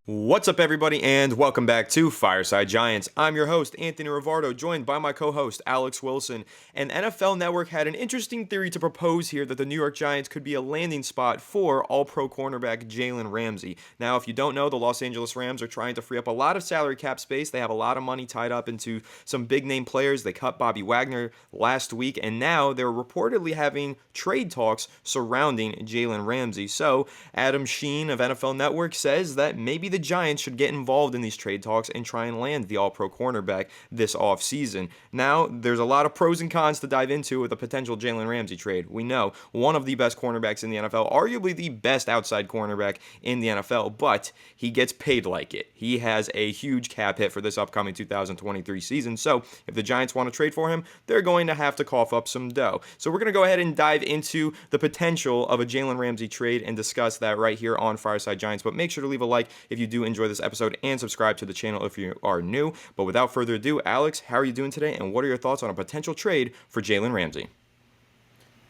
What's up, everybody, and welcome back to Fireside Giants. I'm your host, Anthony Rivardo, joined by my co-host, Alex Wilson. And NFL Network had an interesting theory to propose here that the New York Giants could be a landing spot for all-pro cornerback Jalen Ramsey. Now, if you don't know, the Los Angeles Rams are trying to free up a lot of salary cap space. They have a lot of money tied up into some big-name players. They cut Bobby Wagner last week, and now they're reportedly having trade talks surrounding Jalen Ramsey. So, Adam Sheen of NFL Network says that maybe the Giants should get involved in these trade talks and try and land the all-pro cornerback this offseason. Now, there's a lot of pros and cons to dive into with a potential Jalen Ramsey trade. We know one of the best cornerbacks in the NFL, arguably the best outside cornerback in the NFL, but he gets paid like it. He has a huge cap hit for this upcoming 2023 season, so if the Giants want to trade for him, they're going to have to cough up some dough. So we're going to go ahead and dive into the potential of a Jalen Ramsey trade and discuss that right here on Fireside Giants, but make sure to leave a like if you do enjoy this episode and subscribe to the channel if you are new. But without further ado, Alex, how are you doing today, and what are your thoughts on a potential trade for Jalen Ramsey?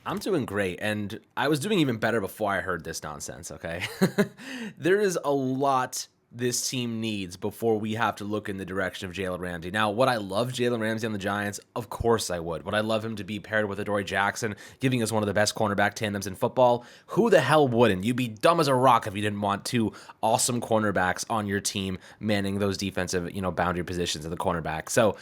I'm doing great, and I was doing even better before I heard this nonsense, okay? There is a lot this team needs before we have to look in the direction of Jalen Ramsey. Now, would I love Jalen Ramsey on the Giants? Of course I would. Would I love him to be paired with Adoree Jackson, giving us one of the best cornerback tandems in football? Who the hell wouldn't? You'd be dumb as a rock if you didn't want two awesome cornerbacks on your team manning those defensive, boundary positions of the cornerback. So,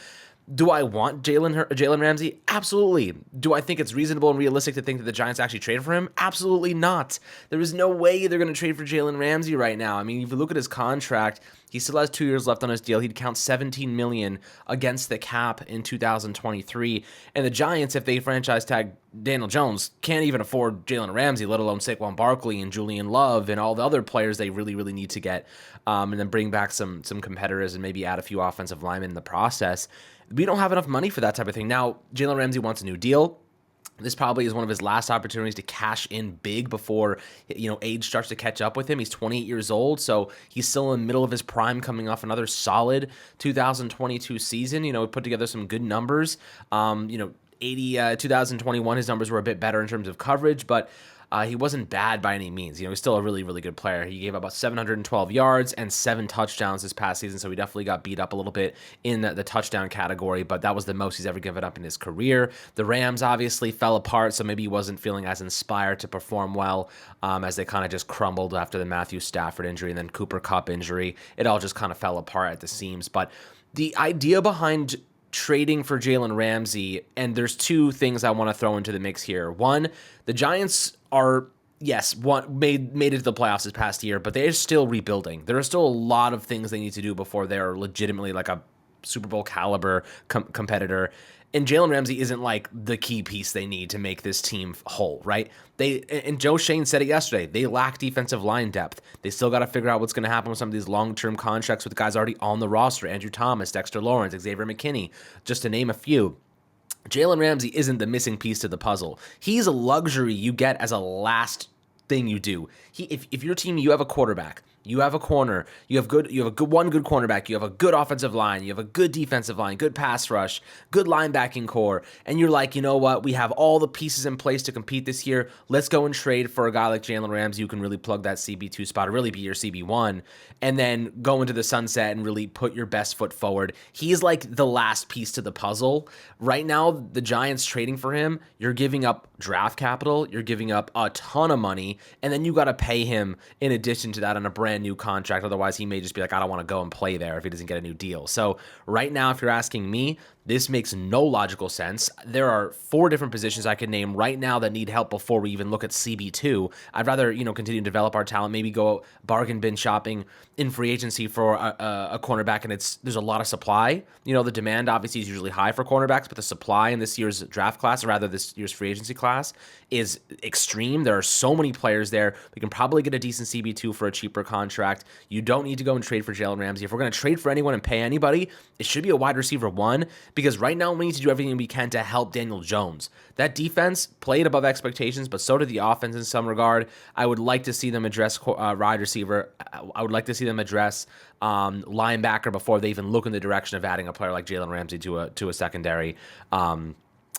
do I want Jalen Ramsey? Absolutely. Do I think it's reasonable and realistic to think that the Giants actually trade for him? Absolutely not. There is no way they're going to trade for Jalen Ramsey right now. I mean, if you look at his contract, he still has 2 years left on his deal. He'd count $17 million against the cap in 2023. And the Giants, if they franchise tag Daniel Jones, can't even afford Jalen Ramsey, let alone Saquon Barkley and Julian Love and all the other players they really, really need to get, and then bring back some competitors and maybe add a few offensive linemen in the process. We don't have enough money for that type of thing. Now, Jalen Ramsey wants a new deal. This probably is one of his last opportunities to cash in big before, age starts to catch up with him. He's 28 years old, so he's still in the middle of his prime, coming off another solid 2022 season. Put together some good numbers. 2021, his numbers were a bit better in terms of coverage, but he wasn't bad by any means. He's still a really, really good player. He gave about 712 yards and 7 touchdowns this past season, so he definitely got beat up a little bit in the touchdown category, but that was the most he's ever given up in his career. The Rams obviously fell apart, so maybe he wasn't feeling as inspired to perform well as they kind of just crumbled after the Matthew Stafford injury and then Cooper Kupp injury. It all just kind of fell apart at the seams, but the idea behind trading for Jalen Ramsey, and there's two things I want to throw into the mix here. One, the Giants are, yes, made it to the playoffs this past year, but they're still rebuilding. There are still a lot of things they need to do before they're legitimately like a Super Bowl caliber competitor. And Jalen Ramsey isn't like the key piece they need to make this team whole, right? And Joe Shane said it yesterday. They lack defensive line depth. They still got to figure out what's going to happen with some of these long-term contracts with guys already on the roster. Andrew Thomas, Dexter Lawrence, Xavier McKinney, just to name a few. Jalen Ramsey isn't the missing piece to the puzzle. He's a luxury you get as a last thing you do. If your team, you have a quarterback, you have a corner, you have one good cornerback, you have a good offensive line, you have a good defensive line, good pass rush, good linebacking core, and you're like, you know what, we have all the pieces in place to compete this year. Let's go and trade for a guy like Jalen Ramsey who can really plug that CB2 spot, or really be your CB1, and then go into the sunset and really put your best foot forward. He's like the last piece to the puzzle. Right now, the Giants trading for him, you're giving up draft capital, you're giving up a ton of money, and then you got to pay him in addition to that on a brand new contract. Otherwise, he may just be like, I don't want to go and play there if he doesn't get a new deal. So right now, if you're asking me, this makes no logical sense. There are 4 different positions I could name right now that need help before we even look at CB2. I'd rather, continue to develop our talent, maybe go bargain bin shopping in free agency for a cornerback, and there's a lot of supply. The demand obviously is usually high for cornerbacks, but the supply in this year's draft class, or rather this year's free agency class, is extreme. There are so many players there. We can probably get a decent CB2 for a cheaper contract. You don't need to go and trade for Jalen Ramsey. If we're going to trade for anyone and pay anybody, it should be a wide receiver 1, because right now we need to do everything we can to help Daniel Jones. That defense played above expectations, but so did the offense in some regard. I would like to see them address wide receiver. I would like to see them address linebacker before they even look in the direction of adding a player like Jalen Ramsey to a secondary.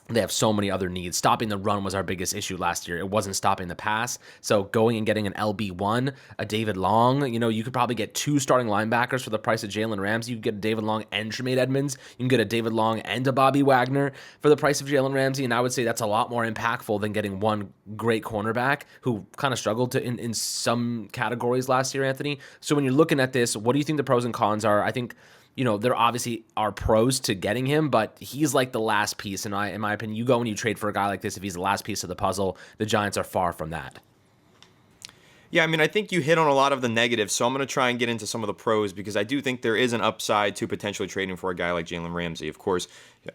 They have so many other needs. Stopping the run was our biggest issue last year. It wasn't stopping the pass. So going and getting an LB1, a David Long, you could probably get 2 starting linebackers for the price of Jalen Ramsey. You could get a David Long and Tremaine Edmonds. You can get a David Long and a Bobby Wagner for the price of Jalen Ramsey. And I would say that's a lot more impactful than getting one great cornerback who kind of struggled in some categories last year, Anthony. So when you're looking at this, what do you think the pros and cons are? I think there obviously are pros to getting him, but he's like the last piece. In my opinion, you go and you trade for a guy like this. If he's the last piece of the puzzle, the Giants are far from that. Yeah, I mean, I think you hit on a lot of the negatives, so I'm going to try and get into some of the pros because I do think there is an upside to potentially trading for a guy like Jalen Ramsey. Of course,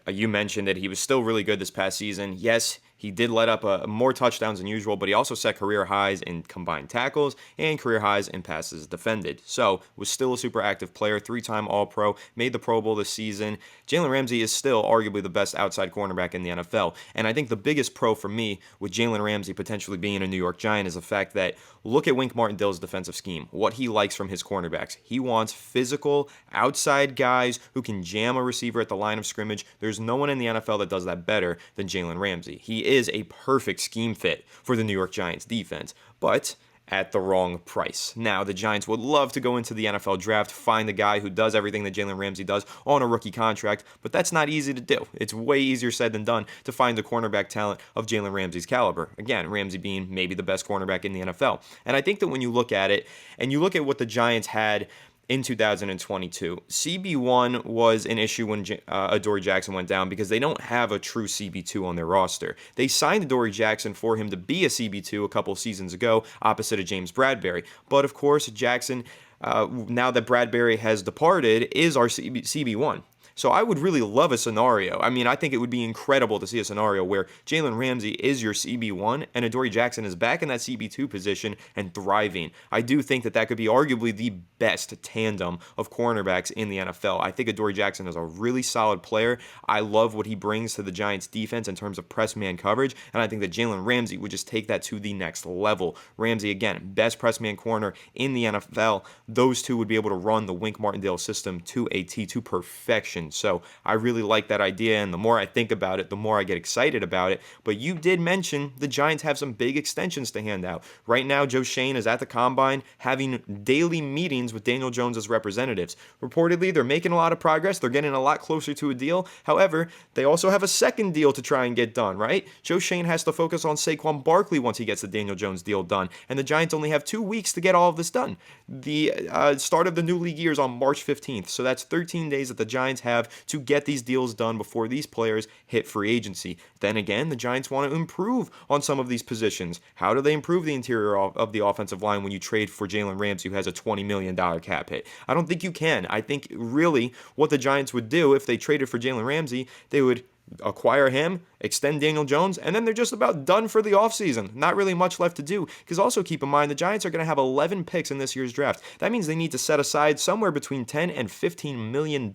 you mentioned that he was still really good this past season. Yes, he did let up more touchdowns than usual, but he also set career highs in combined tackles and career highs in passes defended. So, was still a super active player, 3-time All-Pro, made the Pro Bowl this season. Jalen Ramsey is still arguably the best outside cornerback in the NFL. And I think the biggest pro for me with Jalen Ramsey potentially being a New York Giant is the fact that look at Wink Martindale's defensive scheme, what he likes from his cornerbacks. He wants physical, outside guys who can jam a receiver at the line of scrimmage. There's no one in the NFL that does that better than Jalen Ramsey. He is a perfect scheme fit for the New York Giants defense, but at the wrong price. Now, the Giants would love to go into the NFL draft, find the guy who does everything that Jalen Ramsey does on a rookie contract, but that's not easy to do. It's way easier said than done to find the cornerback talent of Jalen Ramsey's caliber. Again, Ramsey being maybe the best cornerback in the NFL. And I think that when you look at it, and you look at what the Giants had in 2022. CB1 was an issue when Adoree Jackson went down because they don't have a true CB2 on their roster. They signed Adoree Jackson for him to be a CB2 a couple seasons ago opposite of James Bradberry. But of course, Jackson, now that Bradberry has departed, is our CB1. So I would really love a scenario. I mean, I think it would be incredible to see a scenario where Jalen Ramsey is your CB1 and Adoree Jackson is back in that CB2 position and thriving. I do think that could be arguably the best tandem of cornerbacks in the NFL. I think Adoree Jackson is a really solid player. I love what he brings to the Giants defense in terms of press man coverage, and I think that Jalen Ramsey would just take that to the next level. Ramsey, again, best press man corner in the NFL. Those two would be able to run the Wink Martindale system to a T, to perfection. So I really like that idea, and the more I think about it, the more I get excited about it. But you did mention the Giants have some big extensions to hand out. Right now, Joe Schoen is at the Combine having daily meetings with Daniel Jones' representatives. Reportedly, they're making a lot of progress. They're getting a lot closer to a deal. However, they also have a second deal to try and get done, right? Joe Schoen has to focus on Saquon Barkley once he gets the Daniel Jones deal done, and the Giants only have 2 weeks to get all of this done. The start of the new league year is on March 15th, so that's 13 days that the Giants have to get these deals done before these players hit free agency. Then again, the Giants want to improve on some of these positions. How do they improve the interior of the offensive line when you trade for Jalen Ramsey, who has a $20 million cap hit? I don't think you can. I think really what the Giants would do if they traded for Jalen Ramsey, they would acquire him, extend Daniel Jones, and then they're just about done for the offseason. Not really much left to do, because also keep in mind the Giants are going to have 11 picks in this year's draft. That means they need to set aside somewhere between $10 and $15 million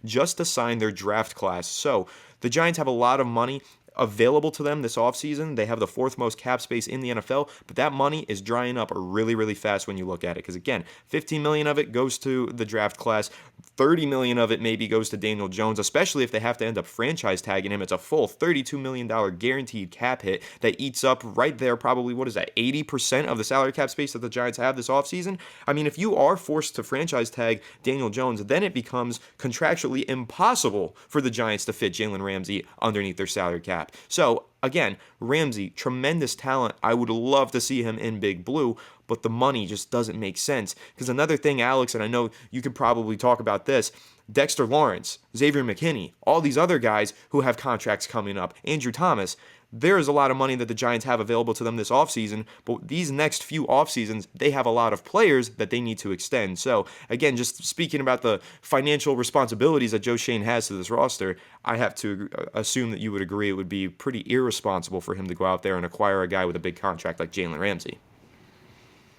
just to sign their draft class. So the Giants have a lot of money available to them this offseason. They have the 4th most cap space in the NFL, but that money is drying up really, really fast when you look at it. Because again, $15 million of it goes to the draft class. $30 million of it maybe goes to Daniel Jones, especially if they have to end up franchise tagging him. It's a full $32 million guaranteed cap hit that eats up right there probably, 80% of the salary cap space that the Giants have this offseason. I mean, if you are forced to franchise tag Daniel Jones, then it becomes contractually impossible for the Giants to fit Jalen Ramsey underneath their salary cap. So, again, Ramsey, tremendous talent. I would love to see him in Big Blue, but the money just doesn't make sense. Because another thing, Alex, and I know you could probably talk about this, Dexter Lawrence, Xavier McKinney, all these other guys who have contracts coming up, Andrew Thomas, there is a lot of money that the Giants have available to them this offseason, but these next few offseasons, they have a lot of players that they need to extend. So, again, just speaking about the financial responsibilities that Joe Schoen has to this roster, I have to assume that you would agree it would be pretty irresponsible for him to go out there and acquire a guy with a big contract like Jalen Ramsey.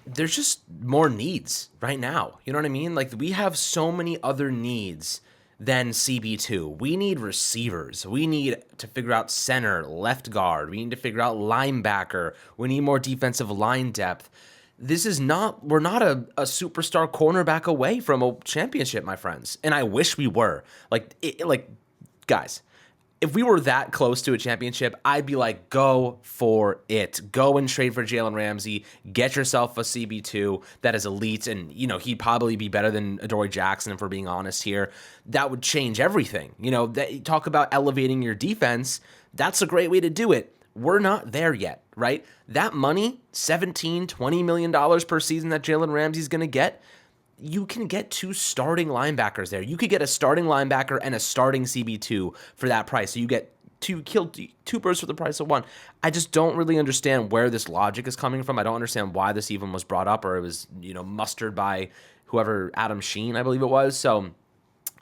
There's just more needs right now. You know what I mean? Like, we have so many other needs than CB2. We need receivers. We need to figure out center, left guard. We need to figure out linebacker. We need more defensive line depth. We're not a superstar cornerback away from a championship, my friends. And I wish we were. Guys, if we were that close to a championship, I'd be like, go for it. Go and trade for Jalen Ramsey. Get yourself a CB2 that is elite. And, he'd probably be better than Adoree Jackson, if we're being honest here. That would change everything. Talk about elevating your defense. That's a great way to do it. We're not there yet, right? That money, $17, $20 million per season that Jalen Ramsey's going to get, you can get 2 starting linebackers there. You could get a starting linebacker and a starting CB2 for that price. So you get two birds for the price of one. I just don't really understand where this logic is coming from. I don't understand why this even was brought up, or it was, mustered by whoever, Adam Sheen, I believe it was. So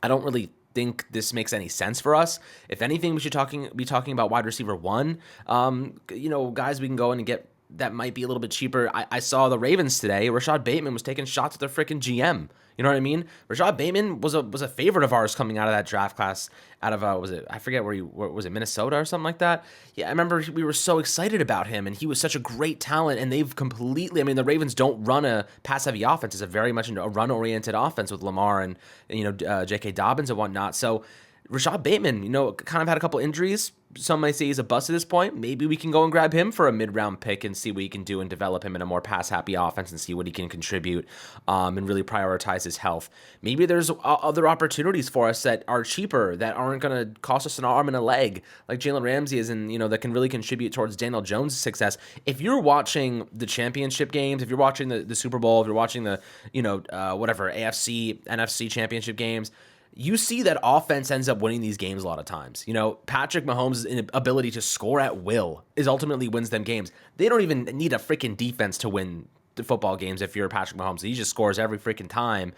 I don't really think this makes any sense for us. If anything, we should be talking about wide receiver 1. Guys we can go in and get that might be a little bit cheaper. I saw the Ravens today. Rashad Bateman was taking shots at their freaking GM. You know what I mean? Rashad Bateman was a favorite of ours coming out of that draft class. Out of I forget where was it, Minnesota or something like that? Yeah, I remember we were so excited about him, and he was such a great talent. And they've completely. I mean, the Ravens don't run a pass-heavy offense. It's a very much a run-oriented offense with Lamar and J.K. Dobbins and whatnot. So Rashad Bateman, kind of had a couple injuries. Some might say he's a bust at this point. Maybe we can go and grab him for a mid-round pick and see what he can do and develop him in a more pass-happy offense and see what he can contribute and really prioritize his health. Maybe there's other opportunities for us that are cheaper, that aren't going to cost us an arm and a leg, like Jalen Ramsey is, and that can really contribute towards Daniel Jones' success. If you're watching the championship games, if you're watching the Super Bowl, if you're watching the AFC, NFC championship games, you see that offense ends up winning these games a lot of times. Patrick Mahomes' ability to score at will ultimately wins them games. They don't even need a freaking defense to win the football games if you're Patrick Mahomes. He just scores every freaking time.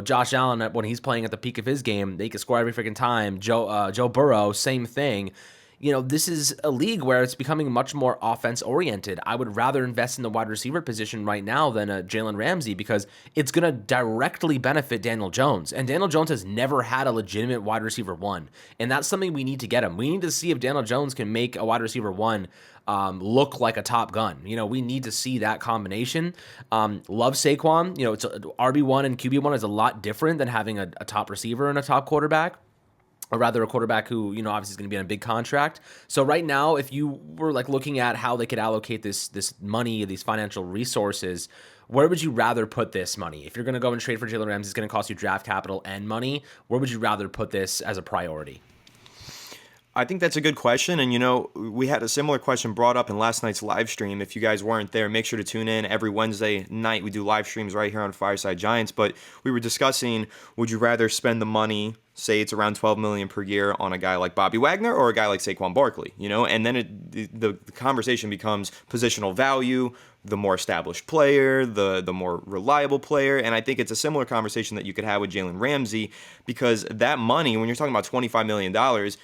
Josh Allen, when he's playing at the peak of his game, they can score every freaking time. Joe Burrow, same thing. This is a league where it's becoming much more offense-oriented. I would rather invest in the wide receiver position right now than a Jalen Ramsey because it's going to directly benefit Daniel Jones. And Daniel Jones has never had a legitimate wide receiver 1. And that's something we need to get him. We need to see if Daniel Jones can make a wide receiver 1 look like a top gun. We need to see that combination. Love Saquon. It's RB1 and QB1 is a lot different than having a top receiver and a top quarterback. Or rather a quarterback who, obviously is going to be on a big contract. So right now, if you were looking at how they could allocate this money, these financial resources, where would you rather put this money? If you're going to go and trade for Jalen Ramsey, it's going to cost you draft capital and money. Where would you rather put this as a priority? I think that's a good question. And, we had a similar question brought up in last night's live stream. If you guys weren't there, make sure to tune in every Wednesday night. We do live streams right here on Fireside Giants. But we were discussing, would you rather spend the money, say it's around $12 million per year, on a guy like Bobby Wagner or a guy like Saquon Barkley, and then the conversation becomes positional value, the more established player, the more reliable player. And I think it's a similar conversation that you could have with Jalen Ramsey, because that money, when you're talking about $25 million,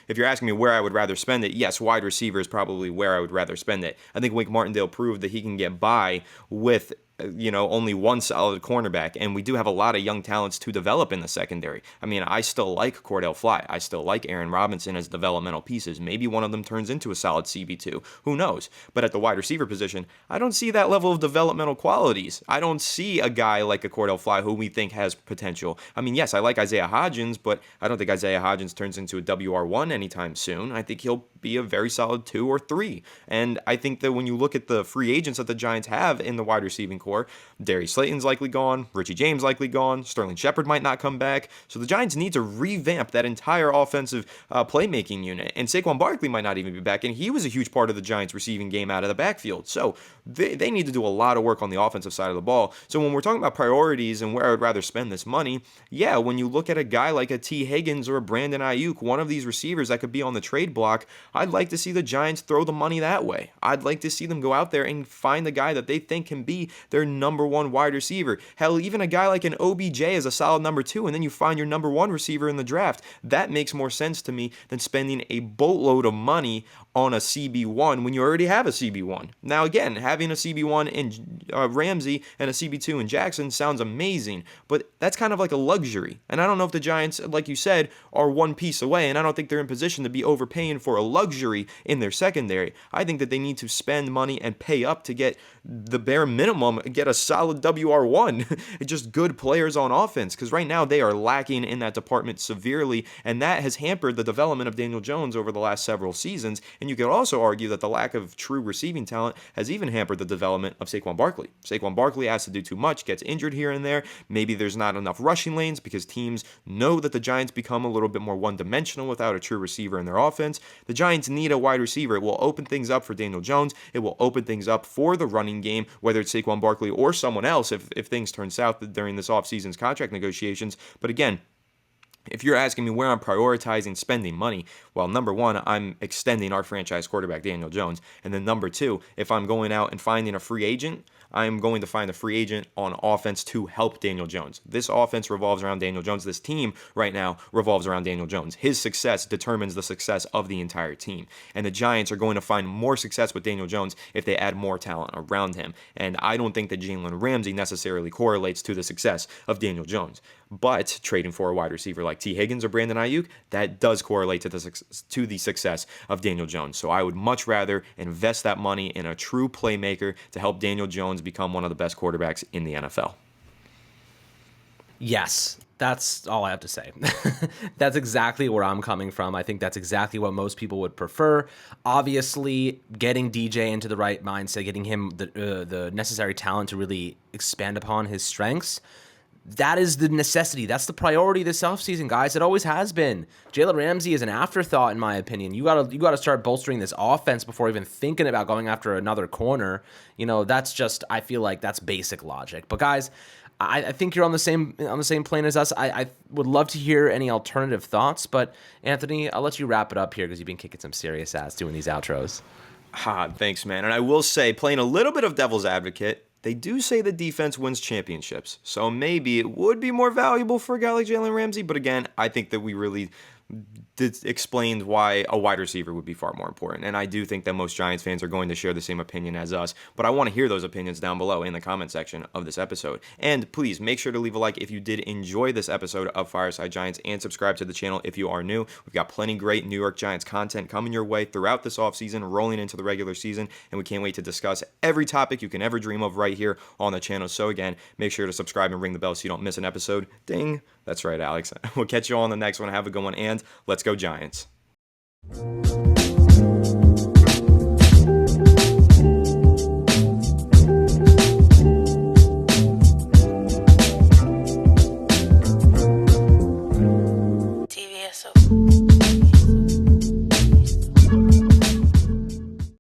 if you're asking me where I would rather spend it, yes, wide receiver is probably where I would rather spend it. I think Wink Martindale proved that he can get by with only one solid cornerback, and we do have a lot of young talents to develop in the secondary. I mean, I still like Cordell Fly. I still like Aaron Robinson as developmental pieces. Maybe one of them turns into a solid CB2. Who knows? But at the wide receiver position, I don't see that level of developmental qualities. I don't see a guy like a Cordell Fly who we think has potential. I mean, yes, I like Isaiah Hodgins, but I don't think Isaiah Hodgins turns into a WR1 anytime soon. I think he'll be a very solid 2 or 3. And I think that when you look at the free agents that the Giants have in the wide receiving core, Darius Slayton's likely gone, Richie James likely gone, Sterling Shepard might not come back. So the Giants need to revamp that entire offensive playmaking unit. And Saquon Barkley might not even be back, and he was a huge part of the Giants receiving game out of the backfield. So they need to do a lot of work on the offensive side of the ball. So when we're talking about priorities and where I would rather spend this money, yeah, when you look at a guy like a T. Higgins or a Brandon Ayuk, one of these receivers that could be on the trade block, I'd like to see the Giants throw the money that way. I'd like to see them go out there and find the guy that they think can be their number 1 wide receiver. Hell, even a guy like an OBJ is a solid number 2, and then you find your number 1 receiver in the draft. That makes more sense to me than spending a boatload of money on a CB1 when you already have a CB1. Now, again, having a CB1 in Ramsey and a CB2 in Jackson sounds amazing, but that's kind of like a luxury. And I don't know if the Giants, like you said, are one piece away, and I don't think they're in position to be overpaying for a luxury in their secondary. I think that they need to spend money and pay up to get the bare minimum get a solid WR1, just good players on offense, because right now they are lacking in that department severely, and that has hampered the development of Daniel Jones over the last several seasons. And you could also argue that the lack of true receiving talent has even hampered the development of Saquon Barkley. Saquon Barkley has to do too much, gets injured here and there. Maybe there's not enough rushing lanes because teams know that the Giants become a little bit more one-dimensional without a true receiver in their offense. The Giants need a wide receiver. It will open things up for Daniel Jones. It will open things up for the running game, whether it's Saquon Barkley or someone else if things turn south during this offseason's contract negotiations. But again, if you're asking me where I'm prioritizing spending money, well, number one, I'm extending our franchise quarterback, Daniel Jones. And then number two, if I'm going out and finding a free agent, I'm going to find a free agent on offense to help Daniel Jones. This offense revolves around Daniel Jones. This team right now revolves around Daniel Jones. His success determines the success of the entire team. And the Giants are going to find more success with Daniel Jones if they add more talent around him. And I don't think that Jalen Ramsey necessarily correlates to the success of Daniel Jones. But trading for a wide receiver like T. Higgins or Brandon Ayuk, that does correlate to the success of Daniel Jones. So I would much rather invest that money in a true playmaker to help Daniel Jones become one of the best quarterbacks in the NFL. Yes, that's all I have to say. That's exactly where I'm coming from. I think that's exactly what most people would prefer. Obviously, getting DJ into the right mindset, getting him the necessary talent to really expand upon his strengths, that is the necessity. That's the priority this offseason, guys. It always has been. Jalen Ramsey is an afterthought, in my opinion. You gotta start bolstering this offense before even thinking about going after another corner. That's just, I feel like that's basic logic. But guys, I think you're on the same plane as us. I would love to hear any alternative thoughts. But Anthony, I'll let you wrap it up here because you've been kicking some serious ass doing these outros. Thanks, man. And I will say, playing a little bit of devil's advocate, they do say the defense wins championships. So maybe it would be more valuable for a guy like Jalen Ramsey. But again, I think that we really explained why a wide receiver would be far more important. And I do think that most Giants fans are going to share the same opinion as us. But I want to hear those opinions down below in the comment section of this episode. And please make sure to leave a like if you did enjoy this episode of Fireside Giants, and subscribe to the channel if you are new. We've got plenty great New York Giants content coming your way throughout this offseason, rolling into the regular season. And we can't wait to discuss every topic you can ever dream of right here on the channel. So again, make sure to subscribe and ring the bell so you don't miss an episode. Ding. That's right, Alex. We'll catch you all on the next one. Have a good one, and let's go Giants.